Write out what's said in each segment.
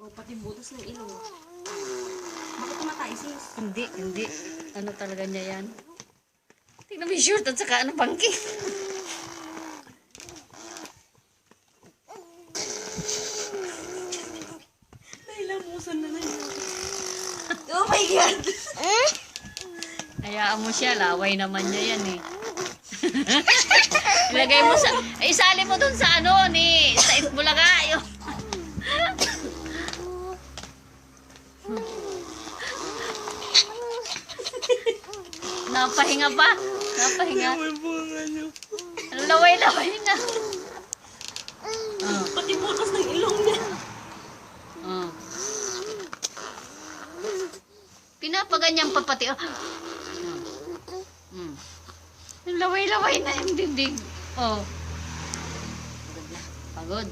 O, pati butas ng ilong. Bakit tumatay, sis? Hindi. Ano talaga niya yan? Tingnan mo yung short at saka ano, bangking. Nailamusan na yun. Oh my God! Hayaan mo siya, laway naman niya yan eh. Ilagay mo sa, isali mo dun sa ano, sa Itbulaga. Yung. Napahinga pa. Napahinga. Ano, laway-laway na. Pati butas ng ilong niya. Pinapaganyan pa pati. Laway-laway na yung bibig. Oh. Pagod.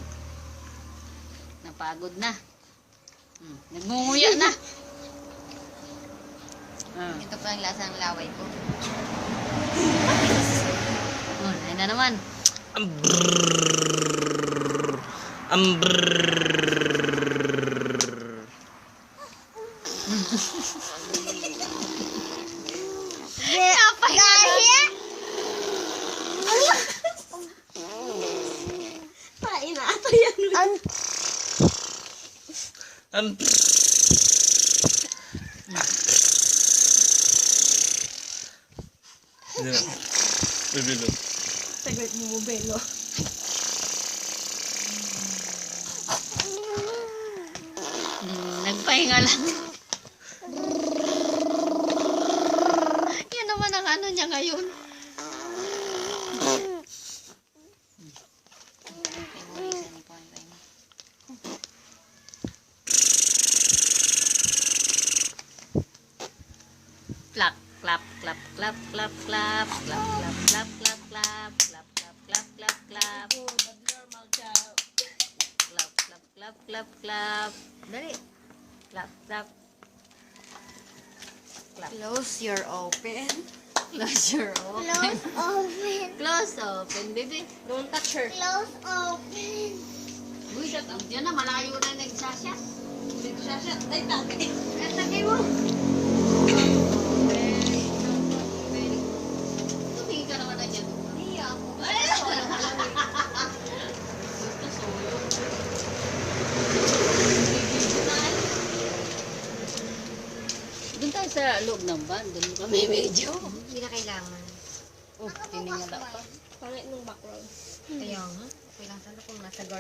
Napagod na. Nagmunguya na. Ito pa ang lasa ng laway ko. Oh, ayun na naman. Tain na ata yan. Bibilo. Saglit mo, Belo. Nagpahinga lang. Yan naman ang ano niya ngayon. Clap, clap, clap, clap, clap, clap, clap, clap, clap, clap, clap, clap, clap, clap, clap, clap. Clap, clap, clap, clap, clap. Dali. Clap, clap. Clap. Close your open. Close your open. Close open. Close open, baby. Don't touch her. Close open. Uy, shut up. Diyan na, malayo na nagsasya. Nagsasat. Ay, tagay. Ay, tagay mo. Tumingin ka naman na dyan. Hindi ako. Doon tayo sa loob ng van. Doon kami medyo. Hindi na kailangan. Oh, tiningala pa. Pangit nung background. Kaya nga. Okay lang sana kung nasa guard.